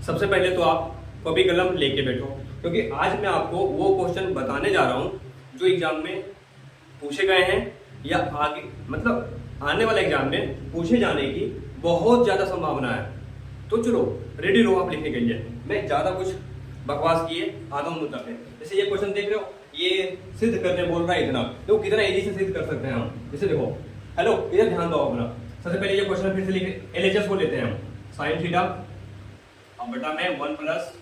सबसे पहले तो आप कॉपी कलम लेके बैठो, क्योंकि आज मैं आपको वो क्वेश्चन बताने जा रहा हूँ जो एग्जाम में पूछे गए हैं या आगे मतलब आने वाले एग्जाम में पूछे जाने की बहुत ज़्यादा संभावना है। तो चलो रेडी रहो आप लिखने के लिए। मैं ज़्यादा कुछ बकवास किए आता हूँ मुद्दा पे। जैसे ये क्वेश्चन देख रहे हो, ये सिद्ध करने बोल रहा है इतना, तो कितना इजी से सिद्ध कर सकते हैं हम। जैसे देखो, हेलो इधर ध्यान दो अपना। सबसे पहले ये क्वेश्चन फिर से लिखे, एलएचएस को लेते हैं हम। साइन थीटा और बटा में 1 प्लस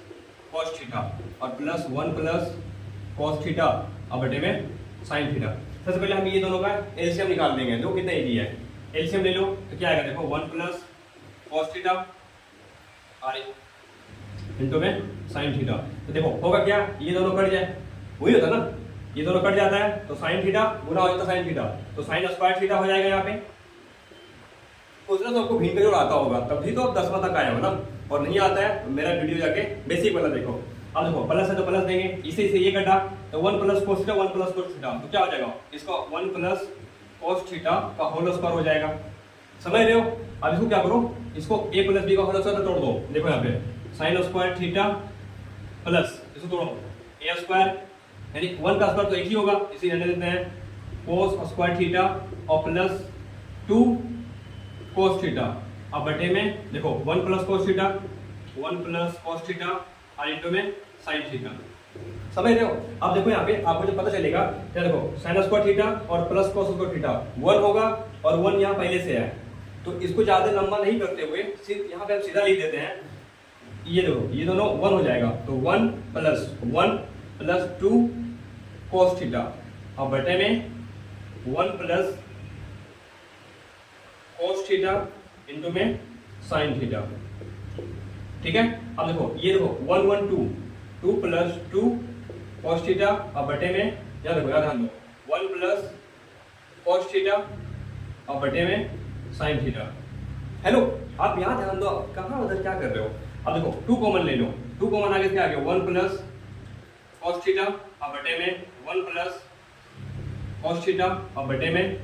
कॉस थीटा और प्लस 1 प्लस कॉस थीटा और बटे में साइन थीटा। सबसे पहले हम ये दोनों का एलसीएम निकाल देंगे। देखो कितना इजी है, एलसीएम ले लो तो क्या आएगा, देखो 1 प्लस कॉस थीटा और इंटू में साइन थीटा। तो देखो होगा क्या, ये दोनों कट जाए, वही होता ना, ये दोनों कट जाता है तो साइन थीटा गुना हो जाता है साइन थीटा, तो साइन स्क्वायर थीटा हो जाएगा यहाँ पे। सोचना तो आपको भिन्न जोड़ आता होगा, तभी तो आप 10वां तक आए हो ना। और नहीं आता है तो मेरा वीडियो जाके बेसिक वाला देखो। अब देखो प्लस है तो प्लस देंगे, इसे ये कटा तो 1 plus cos theta 1 plus cos theta, तो क्या हो जाएगा, इसका 1 प्लस कोस थीटा का होल स्क्वायर हो जाएगा। समझ रहे हो। अब इसको क्या करो, इसको a प्लस बी का होल स्क्वायर तोड़ दो। देखो यहाँ पे साइन स्क्वायर थीटा प्लस इसको तोड़ो a स्क्वायर, यानी 1 का स्क्वायर तो एक ही होगा, इसी रहने देते हैं, कोस स्क्वायर थीटा और प्लस 2 कोस थीटा। अब बटे में देखो 1 plus cos theta 1 plus cos theta और इंटू में साइन थीटा। समझ रहे हो। अब देखो यहाँ पे आपको जो पता चलेगा, क्या देखो साइन स्क्वायर थीटा और प्लस कोस स्क्वायर थीटा 1 होगा और 1 यहाँ पहले से है, तो इसको ज्यादा लंबा नहीं करते हुए सिर्फ यहाँ पे हम सीधा लिख देते हैं। ये देखो ये दोनों 1 हो जाएगा, तो 1 प्लस 2 कोस थीटा और बटे में 1 प्लस कोस थीटा इंटू में साइन थीटा। ठीक है। अब देखो ये देखो 1 1 2 प्लस 2 कोस थीटा और बटे में याद रखो, याद ध्यान दो 1 प्लस कोस थीटा और बटे में साइन थीटा। हेलो आप यहाँ ध्यान दो, कहाँ उधर क्या कर रहे हो। अब देखो 2 कॉमन ले लो, 2 कॉमन आगे क्या आ गया, 1 प्लस कोस थीटा और बटे में 1 प्लस कोस थीटा और बटे में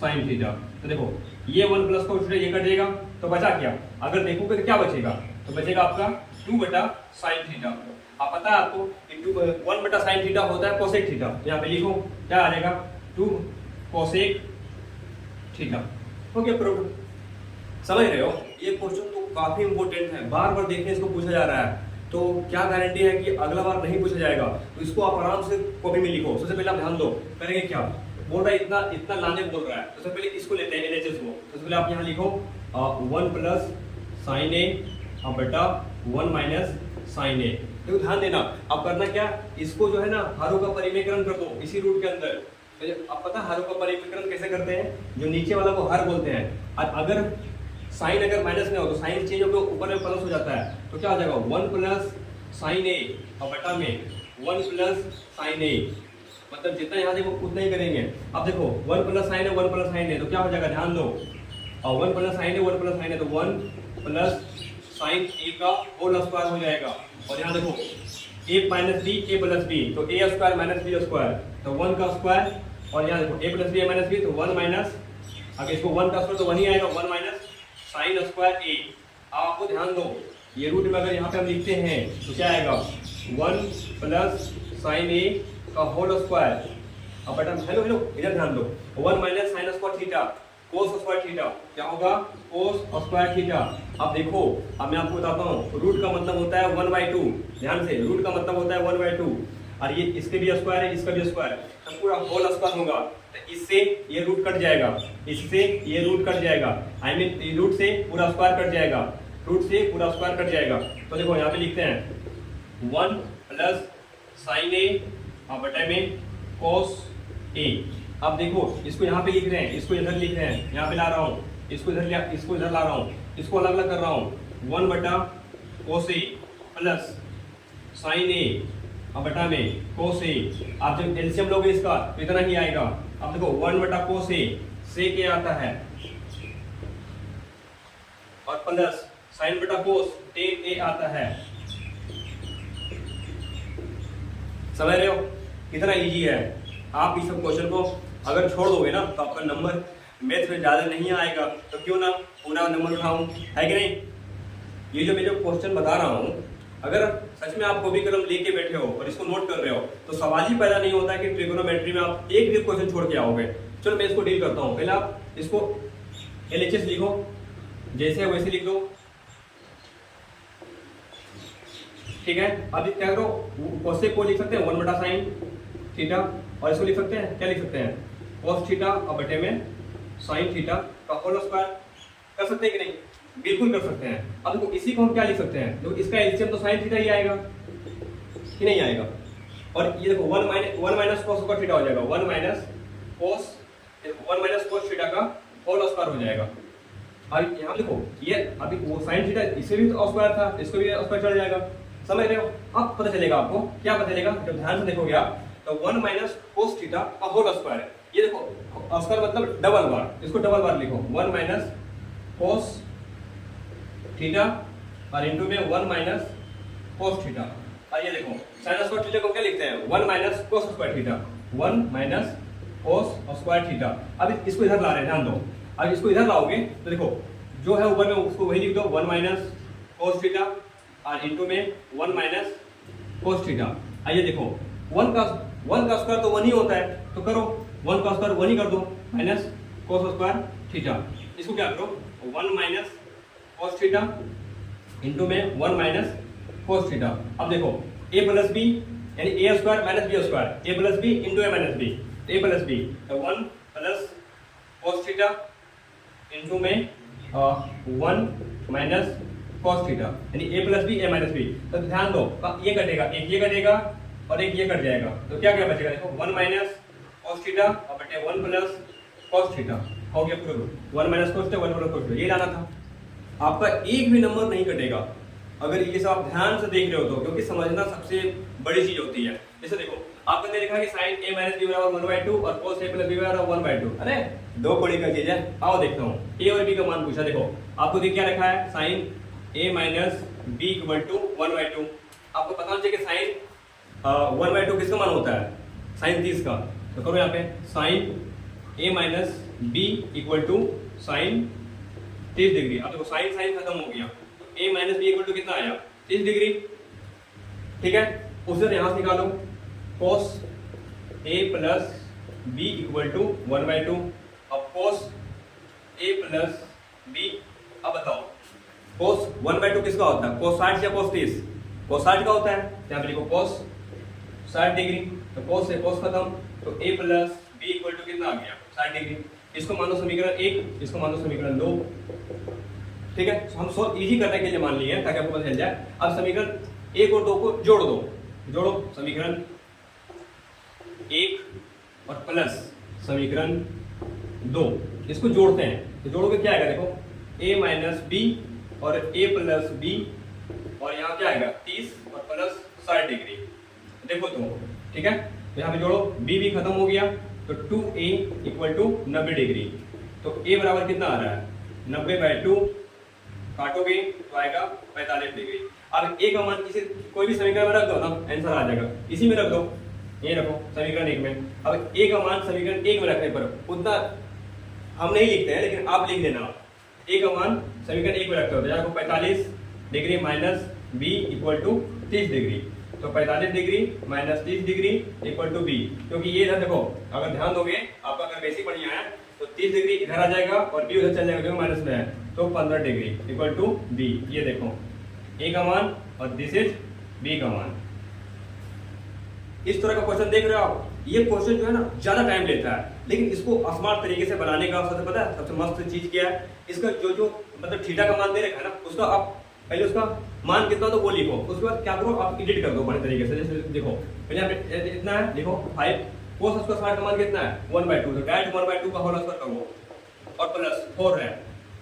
साइन थीटा। तो देखो ये 1 प्लस कोस थीटा ये कट जाएगा, तो बचा क्या, अगर देखोगे तो क्या बचेगा, तो बचेगा आपका 2 बटा साइन थीटा। आप पता है आपको कि 1 बटा साइन थीटा होता है कोसेक थीटा, तो यहाँ पे लिखो क्या आ जाएगा 2 कोसेक थीटा। Okay prove. समझ रहे हो। ये क्वेश्चन तो काफी इंपॉर्टेंट है, बार बार देखने इसको पूछा जा रहा है, तो क्या गारंटी है कि अगला बार नहीं पूछा जाएगा। तो इसको आप आराम से कॉपी में लिखो। सबसे पहले आप ध्यान दो, करेंगे क्या, बोल रहा है इतना इतना लाने बोल रहा है, तो सबसे पहले इसको लेते हैं एलएचएस को। सबसे पहले आप यहाँ लिखो 1 प्लस साइन ए और बटा 1 माइनस साइन ए। तो ध्यान देना, अब करना क्या, इसको जो है ना हारों का परिमेयकरण कर दो इसी रूट के अंदर। तो अब पता है हारों का परिमेयकरण कैसे करते हैं, जो नीचे वाला को हर बोलते हैं, और अगर साइन अगर माइनस में हो तो साइन चेंज होकर ऊपर में प्लस हो जाता है, तो क्या हो जाएगा 1 प्लस साइन ए और बटा में 1 प्लस साइन ए, मतलब जितना यहाँ देखो उतना ही करेंगे। अब देखो 1 प्लस साइन है 1 प्लस साइन है, तो क्या हो जाएगा, ध्यान दो, और 1 प्लस साइन है 1 प्लस साइन है, तो 1 प्लस साइन ए का होल स्क्वायर हो जाएगा। और यहाँ देखो a minus B A plus B, तो A square minus B square, तो 1 का स्क्वायर, और यहाँ देखो a plus B minus B, तो 1 माइनस, अगर इसको 1 का स्क्वायर तो 1 ही आएगा, 1 माइनस साइन स्क्वायर ए। अब आपको ध्यान दो, ये रूट में अगर यहाँ पे हम लिखते हैं तो क्या आएगा 1 प्लस साइन ए का होल स्क्वायर। अब बटा हेलो इधर ध्यान दो, 1 minus sine square theta cos square theta, क्या होगा कोस स्क्वायर थीटा। अब देखो, अब मैं आपको बताता हूँ, रूट का मतलब होता है 1/2, ध्यान से, रूट का मतलब होता है 1/2, और ये इसके भी स्क्वायर है इसका भी स्क्वायर, तो पूरा होल स्क्वायर होगा, तो इससे ये रूट कट जाएगा, इससे ये रूट कट जाएगा, आई मीन रूट से पूरा स्क्वायर कट जाएगा, रूट से पूरा स्क्वायर कट जाएगा। तो देखो यहाँ पे लिखते हैं 1 प्लस साइन ए और बटे में कोस ए। अब देखो इसको यहाँ पे लिख रहे हैं, इसको इधर लिख रहे हैं, यहाँ पे ला रहा हूँ, इसको इधर ला रहा हूँ, इसको अलग अलग कर रहा हूँ, 1 बटा कोस ए प्लस साइन ए और बटा में कोस ए। आप जब एलसीएम लोगे इसका तो इतना ही आएगा। अब देखो 1 बटा कोस ए से क्या आता है, और प्लस साइन बटा कोस टेन ए आता है। समझ रहे हो कितना इजी है। आप इस सब क्वेश्चन को अगर छोड़ दोगे ना तो आपका नंबर मैथ में ज्यादा नहीं आएगा, तो क्यों ना पूरा नंबर उठाऊं, है कि नहीं। ये जो मैं जो क्वेश्चन बता रहा हूँ, अगर सच में आप कॉपी कलम लेके बैठे हो और इसको नोट कर रहे हो तो सवाल ही पैदा नहीं होता कि ट्रिगोनोमेट्री में आप एक भी क्वेश्चन छोड़ के आओगे। चलो मैं इसको डील करता हूँ। पहले आप इसको LHS लिखो, जैसे है वैसे लिख दो, ठीक है। अब क्या करो, कोसेक को लिख सकते हैं 1 बटा साइन थीटा, और इसको लिख सकते हैं, क्या लिख सकते हैं, कोस थीटा और बटे में साइन थीटा का होल स्क्वायर। कर सकते हैं कि नहीं? बिल्कुल कर सकते हैं। अब देखो इसी को हम क्या लिख सकते हैं, देखो इसका एलसीएम तो साइन थीटा ही आएगा कि नहीं आएगा। और ये देखो 1 माइनस कोस स्क्वायर थीटा हो जाएगा, 1 माइनस कोस थीटा का होल स्क्वायर हो जाएगा। अब यहाँ देखो ये अभी वो साइन थीटा इसे भी तो स्क्वायर था, इसको भी स्क्वायर चल जाएगा, समझ रहे हो। अब पता चलेगा आपको, क्या पता चलेगा जब ध्यान से देखोगे आप, तो 1 माइनस कोस थीटा का होल स्क्वायर है। ये देखो स्क्वायर मतलब डबल बार, इसको डबल बार लिखो, 1 माइनस कोस थीटा और इनटू में 1 माइनस कोस थीटा। और ये देखो साइन स्क्वायर थीटा को क्या लिखते हैं, 1 minus cos square theta, 1 minus cos square theta. अब इसको इधर ला रहे हैं, ध्यान दो। अब इसको इधर लाओगे तो देखो जो है ऊपर में उसको वही लिख दो, 1 माइनस कोस थीटा और इनटू में 1 माइनस कोस थीटा। आइए देखो 1 का स्क्वायर तो 1 ही होता है, तो करो 1 का स्क्वायर 1 ही कर दो, माइनस कोस स्क्वायर थीटा। इसको क्या करो, 1 माइनस कोस थीटा इनटू में 1 माइनस कोस थीटा। अब देखो a प्लस बी यानी a square minus B square, a plus B into a minus B, a plus B, तो 1 प्लस कोस थीटा इनटू में 1 minus cos theta, यानी a plus B a minus B. तो ध्यान दो ये कटेगा, एक ये कटेगा और एक ये कट जाएगा, तो क्या क्या बचेगा, देखो 1 माइनस कोस थीटा और बटे 1 प्लस कोस थीटा हो गया पूरा, 1 minus cos theta 1 plus cos theta, ये लाना था। आपका एक भी नंबर नहीं कटेगा अगर ये सब आप ध्यान से देख रहे हो तो, क्योंकि समझना सबसे बड़ी चीज होती है। जैसे देखो आपने दे लिखा कि sin a माइनस b बराबर 1/2 और cos a प्लस b बराबर 1/2। अरे दो बड़ी का चीज है, आओ देखता हूँ। a और b का मान पूछा, देखो आपको देख क्या रखा है, sin a minus b equal to 1/2। आपको पता होना चाहिए कि sin 1/2 किसका मान होता है, sin 30 का। तो करो यहाँ पे sin a minus b equal to sin 30 degree. अब देखो साइन खत्म हो गया, तो a minus B equal to कितना आया, 30 डिग्री, ठीक है। उसे यहां से निकालो, cos a plus b equal to 1/2। अब cos a प्लस b, अब बताओ cos 1/2 किसका होता है, cos 60 या cos 30? cos 60 का होता है, यहाँ पे लिखो cos 60 डिग्री, तो cos से cos खत्म, तो a plus b equal to कितना आ गया, 60 डिग्री। इसको मान लो समीकरण 1, इसको मान लो समीकरण 2, ठीक है। हम सॉल्व इजी करने के लिए मान लिए ताकि आपको पता चल जाए। अब समीकरण 1 और 2 को जोड़ दो, जोड़ो समीकरण 1 और प्लस समीकरण 2, इसको जोड़ते हैं तो जोड़ोगे क्या आएगा, देखो a माइनस बी और a प्लस बी, और यहाँ क्या आएगा 30 और प्लस 60 डिग्री, देखो तो ठीक है। तो यहाँ पे जोड़ो, b भी खत्म हो गया, तो 2a इक्वल टू 90 डिग्री। तो a बराबर कितना आ रहा है, 90/2, काटोगे तो आएगा 45 डिग्री। अब a का मान किसी कोई भी समीकरण में रख दो ना, आंसर आ जाएगा, इसी में रख दो, ये रखो समीकरण 1 में। अब a का मान समीकरण 1 में रखने पर उतना हम नहीं लिखते हैं, लेकिन आप लिख देना, a का मान समीकरण 1 में रखते हो तो आपको 45 degree minus b equal to 30 degree, तो 45 degree minus 30 degree equal to b। क्योंकि ये इधर देखो, अगर ध्यान दोगे आपका अगर बेसिक बढ़िया है तो 30 डिग्री इधर आ जाएगा और b उधर चल जाएगा, जो माइनस में है, तो 15 डिग्री इक्वल टू b। ये देखो a का मान और दिस इज b का मान। इस तरह का क्वेश्चन देख रहे हो आप, ये क्वेश्चन जो है ना ज्यादा टाइम लेता है, लेकिन इसको स्मार्ट तरीके से बनाने का सबसे पता है सबसे मस्त चीज क्या है, इसका जो मतलब थीटा का मान दे रखा है ना, उसका आप पहले उसका मान कितना तो वो लिखो, उसके बाद क्या करो आप एडिट कर दो बड़े तरीके से। जैसे देखो पहले यहाँ पे इतना है, लिखो 5, cos स्क्वायर 60 का मान कितना है 1/2, तो डायरेक्ट 1/2 का होल स्क्वायर करो और प्लस 4 है,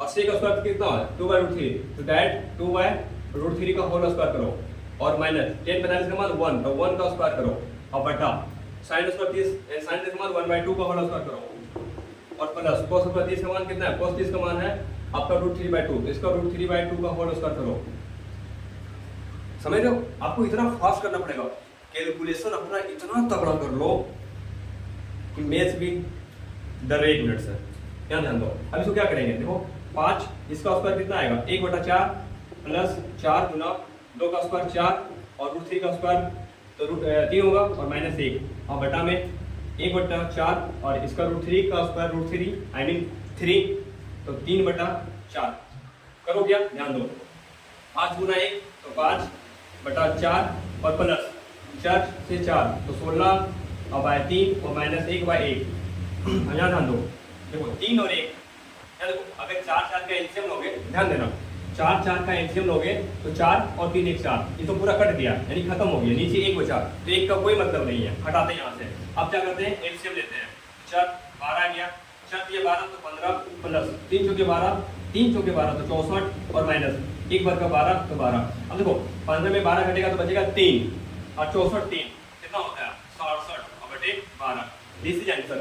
और sec का स्क्वायर कितना है 2/√3, तो डायरेक्ट 2/√3 का होल स्क्वायर करो, और माइनस 10 45 का मान 1, तो 1 का स्क्वायर करो, और बटा sin स्क्वायर 30 sin का मान 1/2 का होल स्क्वायर करो, और प्लस cos स्क्वायर 30 का मान कितना है, cos 30 का मान है आपका √3/2, तो इसका √3/2 का होल स्क्वायर करो। समझ रहे हो, आपको इतना फास्ट करना पड़ेगा, कैलकुलेशन अपना इतना तगड़ा कर लो कि मैथ्स भी डर 1 मिनट से। क्या ध्यान दो, अब इसको क्या करेंगे, देखो 5, इसका स्क्वायर कितना आएगा 1/4, प्लस 4 गुना 2 का स्क्वायर 4 और रूट 3 का स्क्वायर तो रूट 3 होगा और माइनस 1 और बटा में 1/4 और इसका रूट 3 का स्क्वायर रूट 3 आई मीन 3 तो 3/4 करो क्या, ध्यान दो 5 गुना 1 तो 5/4 और प्लस 4 से 4 तो 16 और बाय 3 और माइनस 1/1 यहाँ ध्यान दो, देखो 3 और 1 देखो अगर 4 का एलसीएम लोगे, ध्यान देना 4 का एलसीएम लोगे तो 4 और 3 1 4 ये तो पूरा कट गया यानी खत्म हो गया, नीचे 1 बचा तो 1 का कोई मतलब नहीं है, हटाते हैं यहाँ से। अब क्या करते हैं एलसीएम लेते हैं, 4 12 गया 4 दिया 12 तो 15 प्लस 3 चौके 12 3 चौके 12 तो 64 और माइनस 1 वर्ग का 12 तो 12। अब देखो 15 में 12 घटेगा तो बचेगा 3 और 64 3 कितना होता है 67 और बटे 12, दिस इज आंसर।